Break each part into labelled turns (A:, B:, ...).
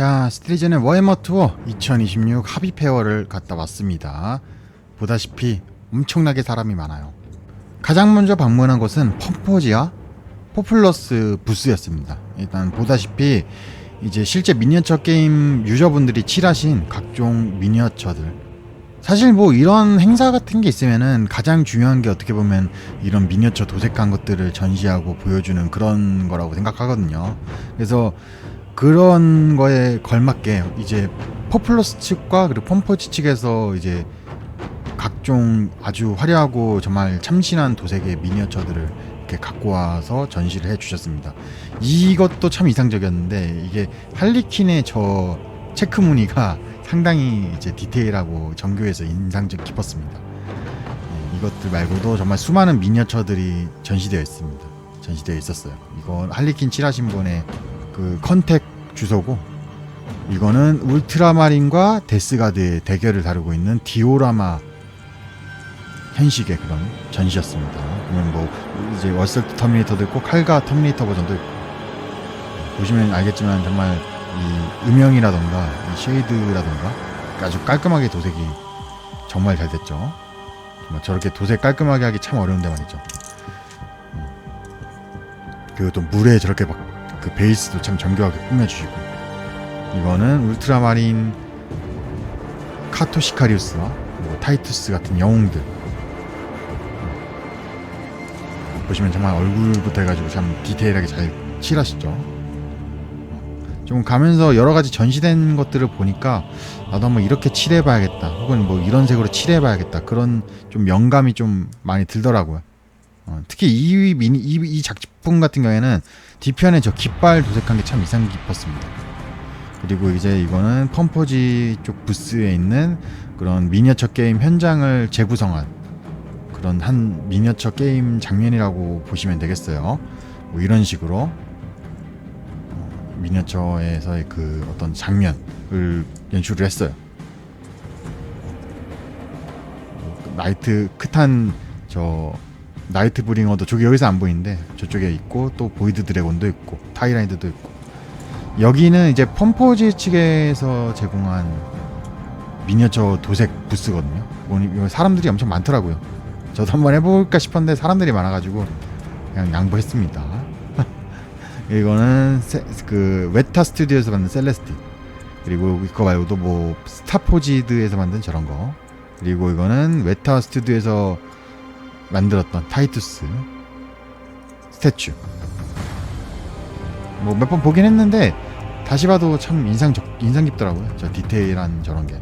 A: 자, 스트리전의 워해머 투어 2026 합의 페어를 갔다 왔습니다. 보다시피 엄청나게 사람이 많아요. 가장 먼저 방문한 곳은 펌포지아 포플러스 부스였습니다. 일단 보다시피 이제 실제 미니어처 게임 유저분들이 칠하신 각종 미니어처들, 사실 뭐 이런 행사 같은 게 있으면은 가장 중요한 게 어떻게 보면 이런 미니어처 도색한 것들을 전시하고 보여주는 그런 거라고 생각하거든요. 그래서 그런 거에 걸맞게 이제 포플러스 측과 그리고 펌포지 측에서 이제 각종 아주 화려하고 정말 참신한 도색의 미니어처들을 이렇게 갖고 와서 전시를 해 주셨습니다. 이것도 참 이상적이었는데, 이게 할리퀸의 저 체크 무늬가 상당히 이제 디테일하고 정교해서 인상적 깊었습니다. 이것들 말고도 정말 수많은 미니어처들이 전시되어 있었어요. 이거 할리퀸 칠하신 분의 그 컨택 주소고, 이거는 울트라마린과 데스가드의 대결을 다루고 있는 디오라마 현식의 그런 전시였습니다. 보면 뭐 이제 월설트 터미네이터도 있고 칼가 터미네이터 버전도 있고, 보시면 알겠지만 정말 이 음영이라던가 이 쉐이드라던가 아주 깔끔하게 도색이 정말 잘 됐죠. 정말 저렇게 도색 깔끔하게 하기 참 어려운데 말이죠. 그리고 또 물에 저렇게 막 그 베이스도 참 정교하게 꾸며주시고, 이거는 울트라마린 카토시카리우스와 뭐 타이투스 같은 영웅들, 보시면 정말 얼굴부터 해가지고 참 디테일하게 잘 칠하시죠. 좀 가면서 여러 가지 전시된 것들을 보니까 나도 한번 이렇게 칠해봐야겠다, 혹은 뭐 이런 색으로 칠해봐야겠다, 그런 좀 영감이 좀 많이 들더라고요. 특히 이 작품 같은 경우에는 뒤편에 저 깃발 도색한 게 참 인상 깊었습니다. 그리고 이제 이거는 펌포지 쪽 부스에 있는 그런 미니어처 게임 현장을 재구성한 그런 한 미니어처 게임 장면이라고 보시면 되겠어요. 뭐 이런 식으로 미니어처에서의 그 어떤 장면을 연출을 했어요. 나이트 크탄 저 나이트 브링어도 저기 여기서 안 보이는데 저쪽에 있고, 또 보이드 드래곤도 있고 타이라이드도 있고, 여기는 이제 펌포지 측에서 제공한 미니어처 도색 부스거든요. 사람들이 엄청 많더라고요. 저도 한번 해볼까 싶었는데 사람들이 많아가지고 그냥 양보했습니다. 이거는 그 웨타 스튜디오에서 만든 셀레스티, 그리고 이거 말고도 뭐 스타포지드에서 만든 저런 거, 그리고 이거는 웨타 스튜디오에서 만들었던 타이투스 스태츄. 뭐 몇 번 보긴 했는데 다시 봐도 참 인상 깊더라고요. 저 디테일한 저런 게.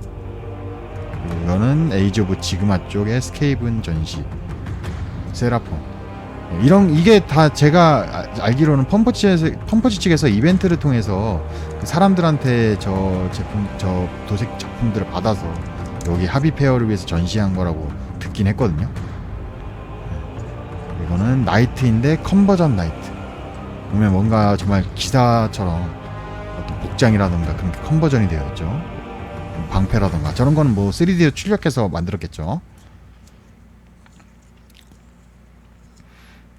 A: 이거는 에이지 오브 지그마 쪽의 스케이븐 전시, 세라폰. 이게 다 제가 알기로는 펌포지 측에서 이벤트를 통해서 그 사람들한테 저 도색 작품들을 받아서 여기 합의 페어를 위해서 전시한 거라고 듣긴 했거든요. 이거는 나이트인데 컨버전 나이트. 보면 뭔가 정말 기사처럼 어떤 복장이라던가 그런 게 컨버전이 되어 있죠. 방패라던가 저런 거는 뭐 3D로 출력해서 만들었겠죠.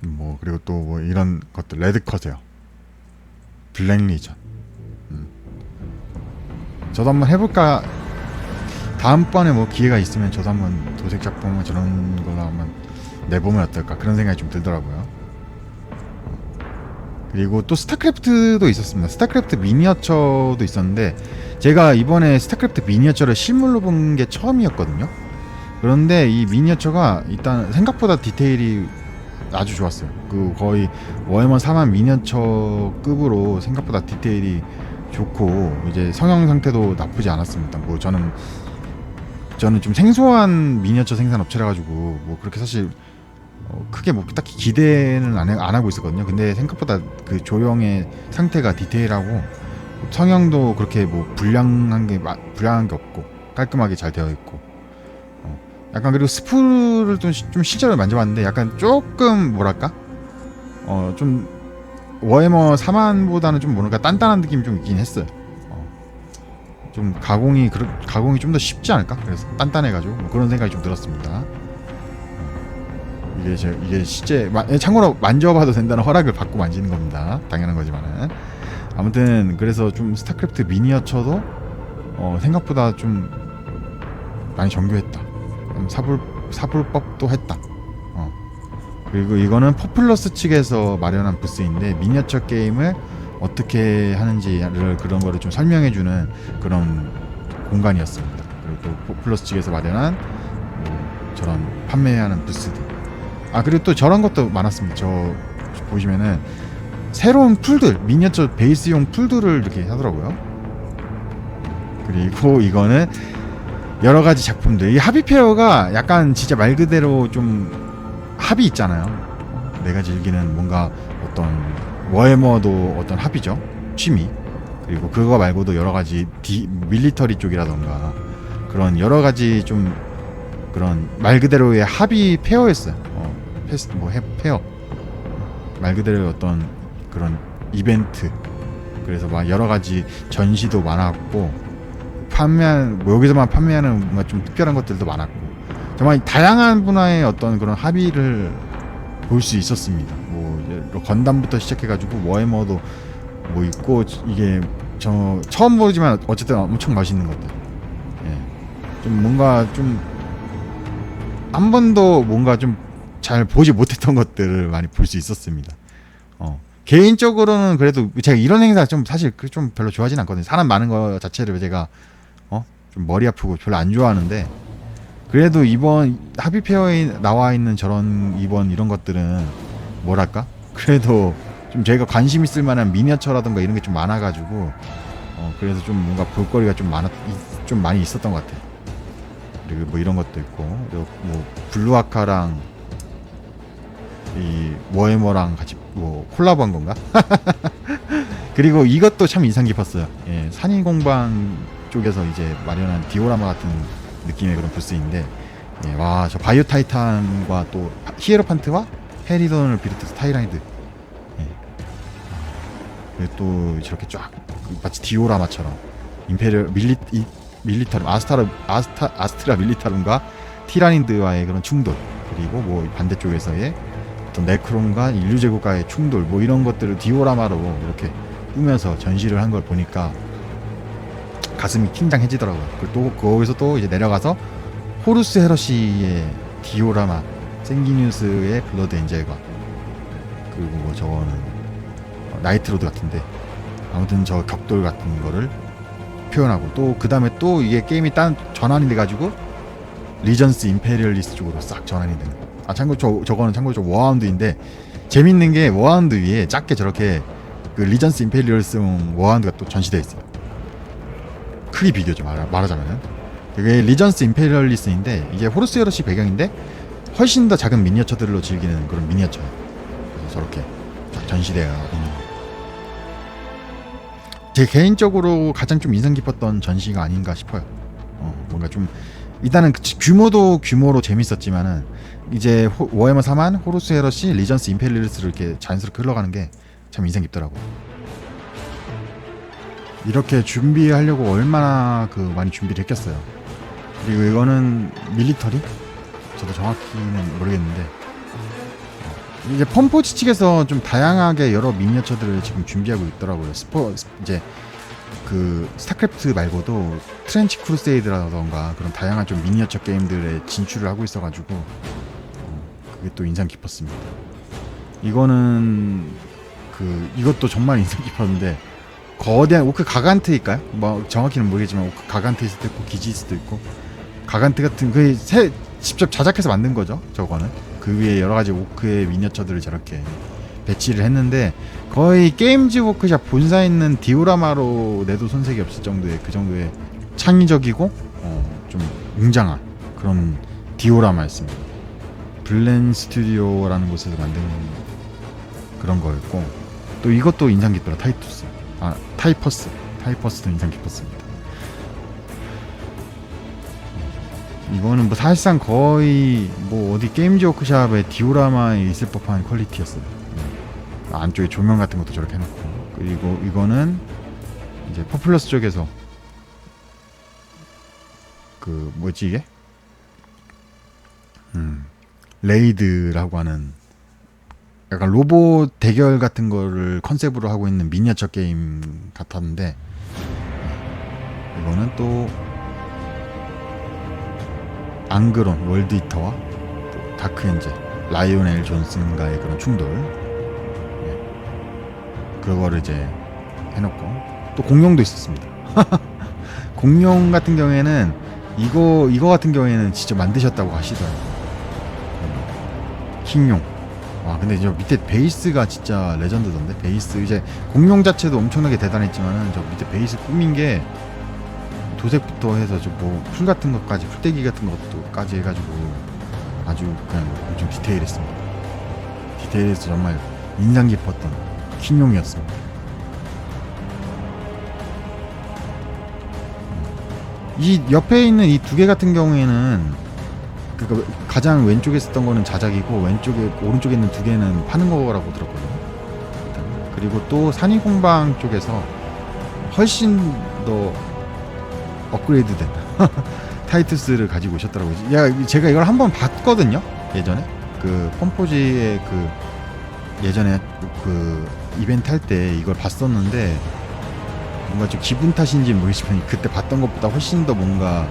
A: 뭐 그리고 또 뭐 이런 것들, 레드컷이요, 블랙 리전. 저도 한번 해볼까, 다음번에 뭐 기회가 있으면 저도 한번 도색 작품을 저런 걸로 한번 내보면 어떨까, 그런 생각이 좀 들더라고요. 그리고 또 스타크래프트도 있었습니다. 스타크래프트 미니어처도 있었는데 제가 이번에 스타크래프트 미니어처를 실물로 본 게 처음이었거든요. 그런데 이 미니어처가 일단 생각보다 디테일이 아주 좋았어요. 그 거의 워해머 4만 미니어처급으로 생각보다 디테일이 좋고, 이제 성형 상태도 나쁘지 않았습니다. 뭐 저는 좀 생소한 미니어처 생산 업체라 가지고 뭐 그렇게 사실 크게 뭐 딱히 기대는 안 하고 있었거든요. 근데 생각보다 그 조형의 상태가 디테일하고, 성형도 그렇게 뭐 불량한 게 없고 깔끔하게 잘 되어 있고, 약간, 그리고 스프를 좀 실제로 만져봤는데 약간 조금 뭐랄까 좀 워해머 4만보다는 좀 뭔가 단단한 느낌이 좀 있긴 했어요. 좀 가공이 좀 더 쉽지 않을까? 그래서 단단해가지고 뭐 그런 생각이 좀 들었습니다. 이게 실제 참고로 만져봐도 된다는 허락을 받고 만지는 겁니다. 당연한 거지만은 아무튼 그래서 좀 스타크래프트 미니어처도 생각보다 좀 많이 정교했다. 사불법도 했다. 그리고 이거는 포플러스 측에서 마련한 부스인데 미니어처 게임을 어떻게 하는지를 그런 거를 좀 설명해주는 그런 공간이었습니다. 그리고 또 포플러스 측에서 마련한 저런 판매하는 부스들. 그리고 또 저런 것도 많았습니다. 저 보시면은 새로운 풀들, 미니어처 베이스용 풀들을 이렇게 하더라고요. 그리고 이거는 여러 가지 작품들. 이 합의페어가 약간 진짜 말 그대로 좀 합의 있잖아요. 내가 즐기는 뭔가 어떤 워해머도 어떤 합의죠. 취미. 그리고 그거 말고도 여러 가지 밀리터리 쪽이라던가 그런 여러 가지 좀 그런 말 그대로의 합의 페어였어요. 페어. 말 그대로 어떤 그런 이벤트. 그래서 막 여러 가지 전시도 많았고 여기서만 판매하는 뭔가 좀 특별한 것들도 많았고 정말 다양한 분야의 어떤 그런 합의를 볼 수 있었습니다. 뭐 건담부터 시작해가지고 워해머도 뭐 있고 이게 저 처음 보지만 어쨌든 엄청 맛있는 것들. 좀 뭔가 좀 한 번도 뭔가 좀 잘 보지 못했던 것들을 많이 볼 수 있었습니다. 개인적으로는 그래도 제가 이런 행사 좀 사실 좀 별로 좋아하진 않거든요. 사람 많은 거 자체를 제가 좀 머리 아프고 별로 안 좋아하는데 그래도 이번 합의페어에 나와 있는 저런 이런 것들은 뭐랄까? 그래도 좀 저희가 관심 있을 만한 미니어처라든가 이런 게 좀 많아가지고 그래서 좀 뭔가 볼거리가 좀 많이 있었던 것 같아요. 그리고 뭐 이런 것도 있고 뭐 블루아카랑 이 워해머랑 같이 뭐 콜라보한 건가? 그리고 이것도 참 인상 깊었어요. 산인공방 쪽에서 이제 마련한 디오라마 같은 느낌의 그런 부스인데 와, 저 바이오 타이탄과 또 히에로판트와 헤리돈을 비롯해서 타이라이드 그리고 또 저렇게 쫙 마치 디오라마처럼 임페리얼 밀리타룸 아스트라 밀리타룸과 티라니드와의 그런 충돌 그리고 뭐 반대쪽에서의 어떤 네크론과 인류제국과의 충돌 뭐 이런 것들을 디오라마로 이렇게 꾸면서 전시를 한 걸 보니까 가슴이 긴장해지더라고요. 그리고 또 거기서 또 이제 내려가서 호루스 헤러시의 디오라마, 생기뉴스의 블러드 엔젤과 그리고 뭐 저거는 나이트로드 같은데 아무튼 저 격돌 같은 거를 표현하고 또 그 다음에 또 이게 게임이 딴 전환이 돼가지고 리전스 임페리얼리스트 쪽으로 싹 전환이 되는. 참고로 저거는 참고로 워하운드인데 재밌는 게 워하운드 위에 작게 저렇게 그 리전스 임페리얼리스트 워하운드가 또 전시되어 있어요. 크기 비교죠. 말하자면은 그게 리전스 임페리얼리스트인데 이게 호루스 헤러시 배경인데 훨씬 더 작은 미니어처들로 즐기는 그런 미니어처예요. 그래서 저렇게 쫙 전시되어 있는 거. 제 개인적으로 가장 좀 인상 깊었던 전시가 아닌가 싶어요. 뭔가 좀 일단은 규모도 규모로 재밌었지만은 이제 워해머 4만, 호루스 헤러시, 리전스 임페리얼리스트를 이렇게 자연스럽게 흘러가는 게 참 인상 깊더라고. 이렇게 준비하려고 얼마나 많이 준비를 했겠어요. 그리고 이거는 밀리터리? 저도 정확히는 모르겠는데 이제 펌포지 측에서 좀 다양하게 여러 미니어처들을 지금 준비하고 있더라고요. 이제 그 스타크래프트 말고도 트렌치 크루세이드라던가 그런 다양한 좀 미니어처 게임들에 진출을 하고 있어가지고 그게 또 인상 깊었습니다. 이것도 정말 인상 깊었는데 거대한 오크 가간트일까요? 뭐 정확히는 모르겠지만 오크 가간트일 수도 있고 기지일 수도 있고 가간트 같은 직접 자작해서 만든 거죠. 저거는 그 위에 여러 가지 오크의 미니어처들을 저렇게 배치를 했는데 거의 게임즈 워크샵 본사 있는 디오라마로 내도 손색이 없을 정도의 그 정도의 창의적이고 좀 웅장한 그런 디오라마였습니다. 블렌 스튜디오라는 곳에서 만든 그런 거였고 또 이것도 인상 깊더라. 타이퍼스도 인상 깊었습니다. 이거는 뭐 사실상 거의 뭐 어디 게임즈 워크샵의 디오라마에 있을 법한 퀄리티였어요. 안쪽에 조명 같은 것도 저렇게 해놓고 그리고 이거는 이제 포플러스 쪽에서 그 뭐지 이게 레이드라고 하는 약간 로봇 대결 같은 거를 컨셉으로 하고 있는 미니어처 게임 같았는데, 이거는 또 앙그론 월드 이터와 또 다크 엔젤 라이오넬 존슨과의 그런 충돌, 그거를 이제 해놓고 또 공룡도 있었습니다. 공룡 같은 경우에는 이거 같은 경우에는 진짜 만드셨다고 하시더라고요. 킹용. 와, 근데 저 밑에 베이스가 진짜 레전드던데. 베이스 이제 공룡 자체도 엄청나게 대단했지만은 저 밑에 베이스 꾸민 게 도색부터 해서 저 뭐 풀 같은 것까지, 풀떼기 같은 것도까지 해가지고 아주 그냥 엄청 디테일했습니다. 디테일해서 정말 인상 깊었던 킹용이었습니다. 이 옆에 있는 이 두 개 같은 경우에는 그 가장 왼쪽에 썼던 거는 자작이고 오른쪽에 있는 두 개는 파는 거라고 들었거든요. 일단. 그리고 또 산이공방 쪽에서 훨씬 더 업그레이드된 타이투스를 가지고 오셨더라고요. 야, 제가 이걸 한번 봤거든요. 예전에 그 펌포지의 그 예전에 그 이벤트 할 때 이걸 봤었는데, 뭔가 좀 기분 탓인지 모르겠지만 그때 봤던 것보다 훨씬 더 뭔가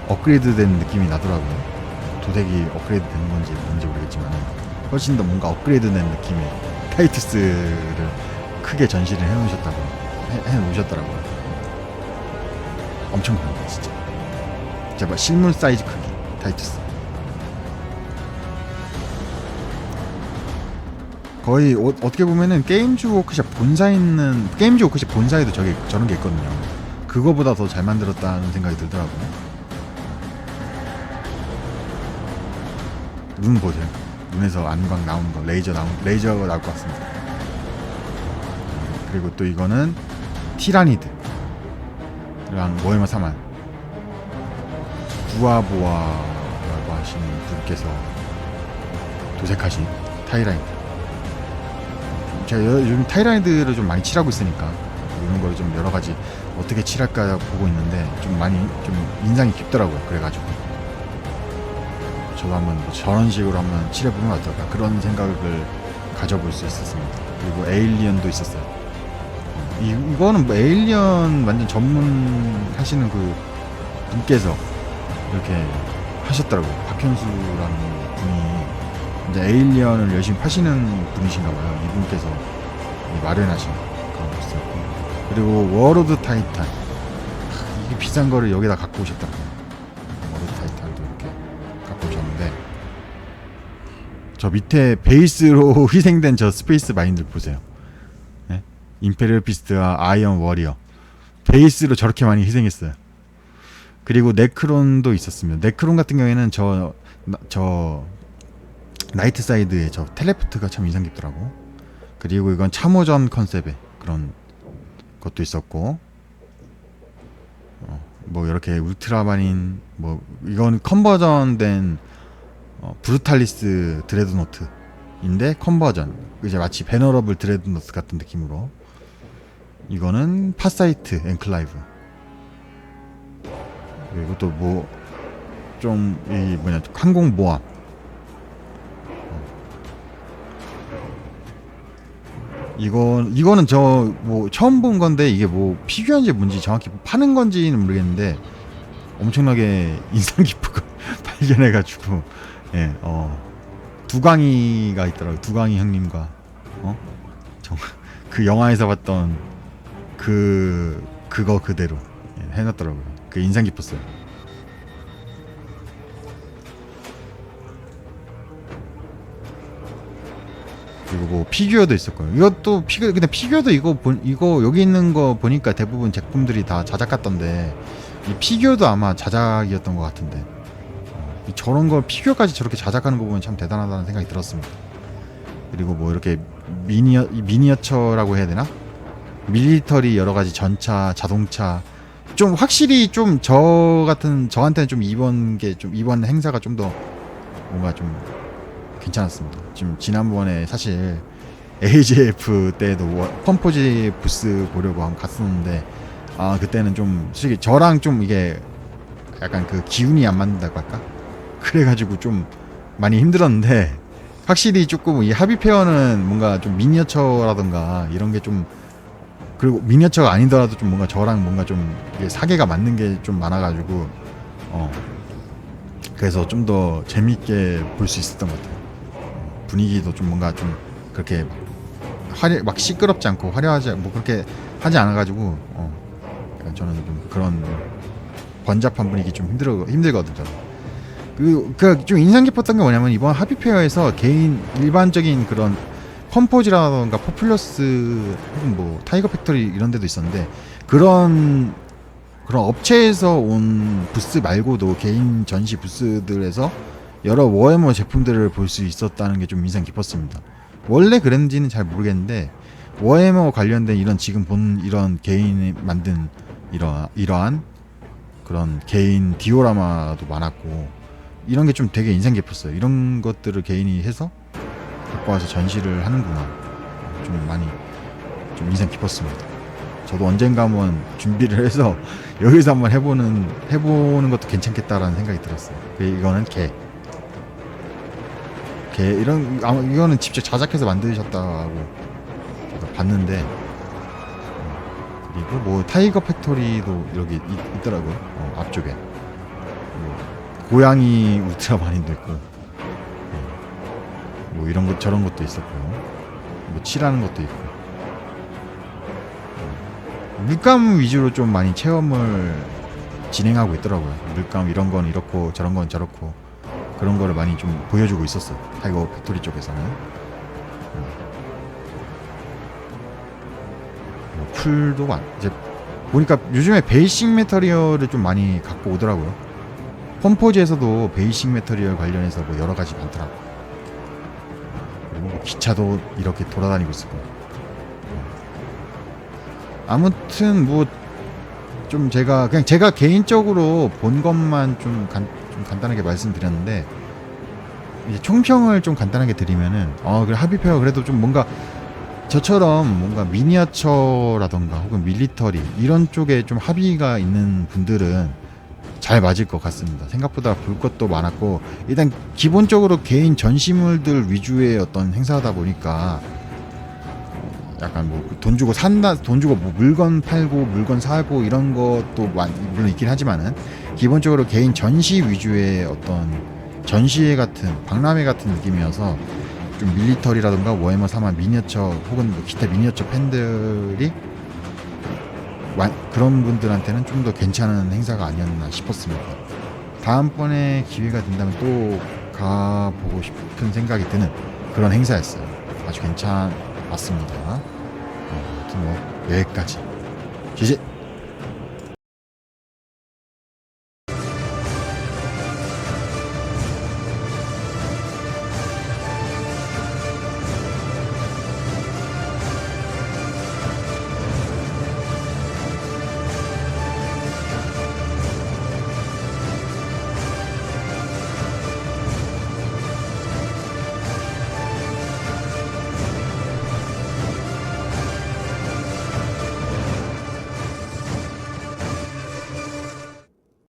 A: 업그레이드된 느낌이 나더라고요. 도색이 업그레이드 되는 건지 뭔지 모르겠지만 훨씬 더 뭔가 업그레이드된 느낌의 타이투스를 크게 전시를 해놓으셨더라고요. 엄청 큽니다, 진짜. 제발 실물 사이즈 크기 타이투스. 거의 어떻게 보면은 게임즈 워크숍 본사에도 저런 게 있거든요. 그거보다 더 잘 만들었다는 생각이 들더라고요. 눈 보세요. 눈에서 안광 나오는 거, 레이저가 나올 것 같습니다. 그리고 또 이거는 티라니드 랑 모에마 사만 부아보아라고 하시는 분께서 도색하신 타이라니드. 제가 요즘 타이라니드를 좀 많이 칠하고 있으니까 이런 걸 좀 여러 가지 어떻게 칠할까 보고 있는데 좀 많이 좀 인상이 깊더라고요. 그래가지고 저도 한번 저런 식으로 한번 칠해보면 어떨까, 그런 생각을 가져볼 수 있었습니다. 그리고 에일리언도 있었어요. 이거는 뭐 에일리언 완전 전문하시는 그 분께서 이렇게 하셨더라고요. 박현수라는 분이 이제 에일리언을 열심히 파시는 분이신가봐요. 이분께서 마련하신 그런 거 있었고, 그리고 워로드 타이탄, 이게 비싼 거를 여기다 갖고 오셨더라고요. 워로드 타이탄도 이렇게 갖고 오셨는데, 저 밑에 베이스로 희생된 저 스페이스 마인들 보세요. 네? 임페리얼 피스트와 아이언 워리어 베이스로 저렇게 많이 희생했어요. 그리고 네크론도 있었습니다. 네크론 같은 경우에는 저 나이트 사이드의 저 텔레포트가 참 인상 깊더라고. 그리고 이건 참호전 컨셉의 그런 것도 있었고, 뭐 이렇게 울트라마린, 뭐 이건 컨버전된 브루탈리스 드레드노트인데 컨버전, 이제 마치 베너러블 드레드노트 같은 느낌으로. 이거는 파사이트 엔클라이브. 그리고 또 뭐 좀 이 뭐냐 항공모함. 이거는 저 뭐 처음 본 건데, 이게 뭐 피규어인지 뭔지 정확히 파는 건지는 모르겠는데 엄청나게 인상 깊고 발견해가지고, 예, 두광이가 있더라고요. 두광이 형님과 그 영화에서 봤던 그거 그대로 해놨더라고요. 그 인상 깊었어요. 그리고 뭐 피규어도 있었고요. 이것도 근데 피규어도 이거 여기 있는 거 보니까 대부분 제품들이 다 자작 같던데, 이 피규어도 아마 자작이었던 것 같은데, 저런 거 피규어까지 저렇게 자작하는 거 보면 참 대단하다는 생각이 들었습니다. 그리고 뭐 이렇게 미니어처라고 해야 되나? 밀리터리 여러 가지 전차, 자동차, 좀 확실히 좀 저한테는 좀 이번 행사가 좀 더 뭔가 좀 괜찮았습니다. 지금 지난번에 사실 AJF 때도 펌포지 부스 보려고 한번 갔었는데, 그때는 좀 솔직히 저랑 좀 이게 약간 그 기운이 안 맞는다고 할까? 그래가지고 좀 많이 힘들었는데, 확실히 조금 이 하비페어는 뭔가 좀 미니어처라던가 이런 게 좀, 그리고 미니어처가 아니더라도 좀 뭔가 저랑 뭔가 좀 이게 사계가 맞는 게 좀 많아가지고 그래서 좀 더 재밌게 볼 수 있었던 것 같아요. 분위기도 좀 뭔가 좀 그렇게 막 시끄럽지 않고 화려하지 뭐 그렇게 하지 않아가지고 그러니까 저는 좀 그런 번잡한 분위기 좀 힘들거든요. 좀 인상 깊었던 게 뭐냐면 이번 하비페어에서 개인 일반적인 그런 펌포즈라던가 포플러스 혹은 뭐 타이거 팩토리 이런 데도 있었는데 그런 업체에서 온 부스 말고도 개인 전시 부스들에서 여러 워해머 제품들을 볼 수 있었다는 게 좀 인상 깊었습니다. 원래 그랬는지는 잘 모르겠는데 워해머 관련된 이런 지금 본 이런 개인이 만든 이러한 그런 개인 디오라마도 많았고 이런 게 좀 되게 인상 깊었어요. 이런 것들을 개인이 해서 갖고 와서 전시를 하는구나. 좀 많이 좀 인상 깊었습니다. 저도 언젠가 한번 준비를 해서 여기서 한번 해보는 것도 괜찮겠다라는 생각이 들었어요. 이거는 개 이거는 직접 자작해서 만드셨다고 제가 봤는데 그리고 뭐 타이거 팩토리도 여기 있더라고요. 앞쪽에 고양이 울트라마린도 있고 뭐 이런 것 저런 것도 있었고요. 뭐 칠하는 것도 있고 물감 위주로 좀 많이 체험을 진행하고 있더라고요. 물감 이런 건 이렇고 저런 건 저렇고 그런 거를 많이 좀 보여주고 있었어요. 타이거 팩토리 쪽에서는 풀도 이제 보니까 요즘에 베이식 메터리얼을 좀 많이 갖고 오더라고요. 펌포즈에서도 베이식 메터리얼 관련해서 뭐 여러 가지 많더라고요. 그리고 뭐 기차도 이렇게 돌아다니고 있었고 아무튼 뭐 좀 제가 개인적으로 본 것만 좀 간단하게 말씀드렸는데 이제 총평을 좀 간단하게 드리면은 그래 하비페어 그래도 좀 뭔가 저처럼 뭔가 미니어처라던가 혹은 밀리터리 이런 쪽에 좀 합의가 있는 분들은 잘 맞을 것 같습니다. 생각보다 볼 것도 많았고 일단 기본적으로 개인 전시물들 위주의 어떤 행사다 보니까 약간 뭐 돈 주고 뭐 물건 팔고 물건 사고 이런 것도 물론 있긴 하지만은 기본적으로 개인 전시 위주의 어떤 전시회 같은 박람회 같은 느낌이어서 좀 밀리터리라든가 워해머 3화 미니어처 혹은 뭐 기타 미니어처 팬들이 그런 분들한테는 좀 더 괜찮은 행사가 아니었나 싶었습니다. 다음번에 기회가 된다면 또 가보고 싶은 생각이 드는 그런 행사였어요. 아주 괜찮았습니다. 아무튼 뭐 여기까지. 지지.